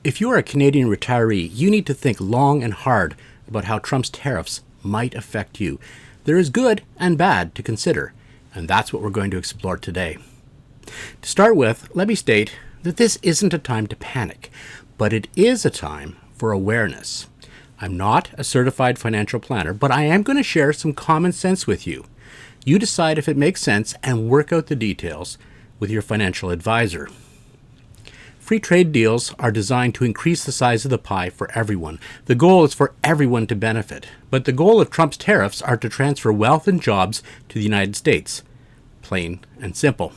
If you are a Canadian retiree, you need to think long and hard about how Trump's tariffs might affect you. There is good and bad to consider, and that's what we're going to explore today. To start with, let me state that this isn't a time to panic, but it is a time for awareness. I'm not a certified financial planner, but I am going to share some common sense with you. You decide if it makes sense and work out the details with your financial advisor. Free trade deals are designed to increase the size of the pie for everyone. The goal is for everyone to benefit. But the goal of Trump's tariffs are to transfer wealth and jobs to the United States. Plain and simple.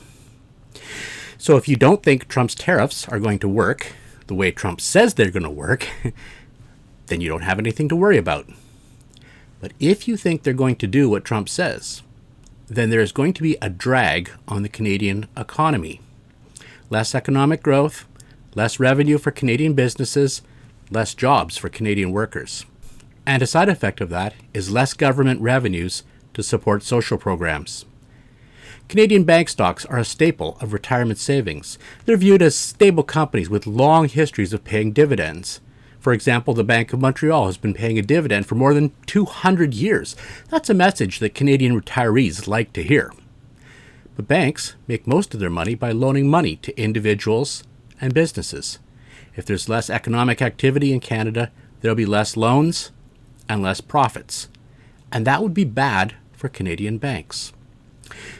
So if you don't think Trump's tariffs are going to work the way Trump says they're going to work, then you don't have anything to worry about. But if you think they're going to do what Trump says, then there is going to be a drag on the Canadian economy. Less economic growth, less revenue for Canadian businesses, less jobs for Canadian workers. And a side effect of that is less government revenues to support social programs. Canadian bank stocks are a staple of retirement savings. They're viewed as stable companies with long histories of paying dividends. For example, the Bank of Montreal has been paying a dividend for more than 200 years. That's a message that Canadian retirees like to hear. But banks make most of their money by loaning money to individuals and businesses. If there's less economic activity in Canada, there'll be less loans and less profits. And that would be bad for Canadian banks.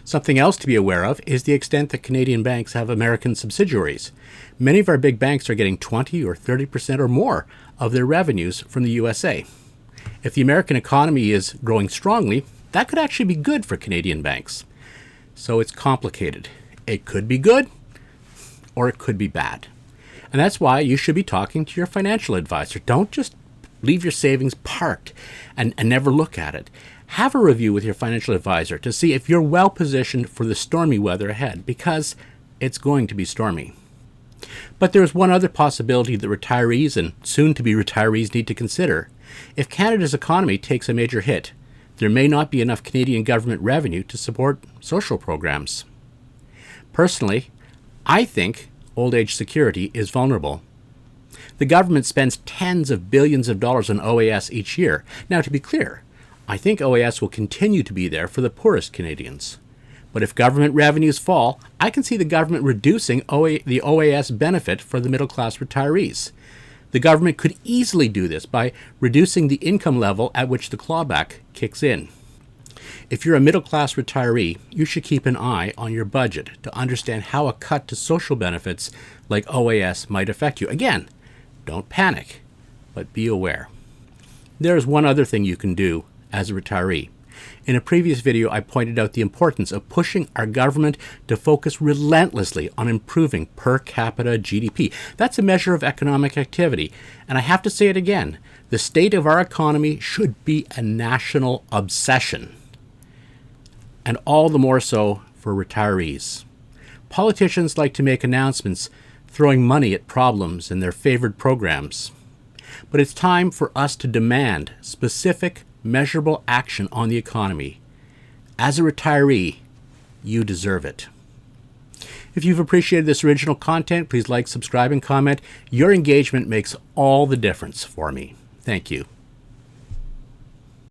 Something else to be aware of is the extent that Canadian banks have American subsidiaries. Many of our big banks are getting 20 or 30% or more of their revenues from the USA. If the American economy is growing strongly, that could actually be good for Canadian banks. So it's complicated. It could be good, or it could be bad. And that's why you should be talking to your financial advisor. Don't just leave your savings parked and never look at it. Have a review with your financial advisor to see if you're well positioned for the stormy weather ahead, because it's going to be stormy. But there's one other possibility that retirees and soon-to-be retirees need to consider. If Canada's economy takes a major hit, there may not be enough Canadian government revenue to support social programs. Personally, I think old age security is vulnerable. The government spends tens of billions of dollars on OAS each year. Now, to be clear, I think OAS will continue to be there for the poorest Canadians. But if government revenues fall, I can see the government reducing the OAS benefit for the middle-class retirees. The government could easily do this by reducing the income level at which the clawback kicks in. If you're a middle-class retiree, you should keep an eye on your budget to understand how a cut to social benefits like OAS might affect you. Again, don't panic, but be aware. There is one other thing you can do as a retiree. In a previous video, I pointed out the importance of pushing our government to focus relentlessly on improving per capita GDP. That's a measure of economic activity. And I have to say it again, the state of our economy should be a national obsession. And all the more so for retirees. Politicians like to make announcements throwing money at problems in their favored programs. But it's time for us to demand specific, measurable action on the economy. As a retiree, you deserve it. If you've appreciated this original content, please like, subscribe, and comment. Your engagement makes all the difference for me. Thank you.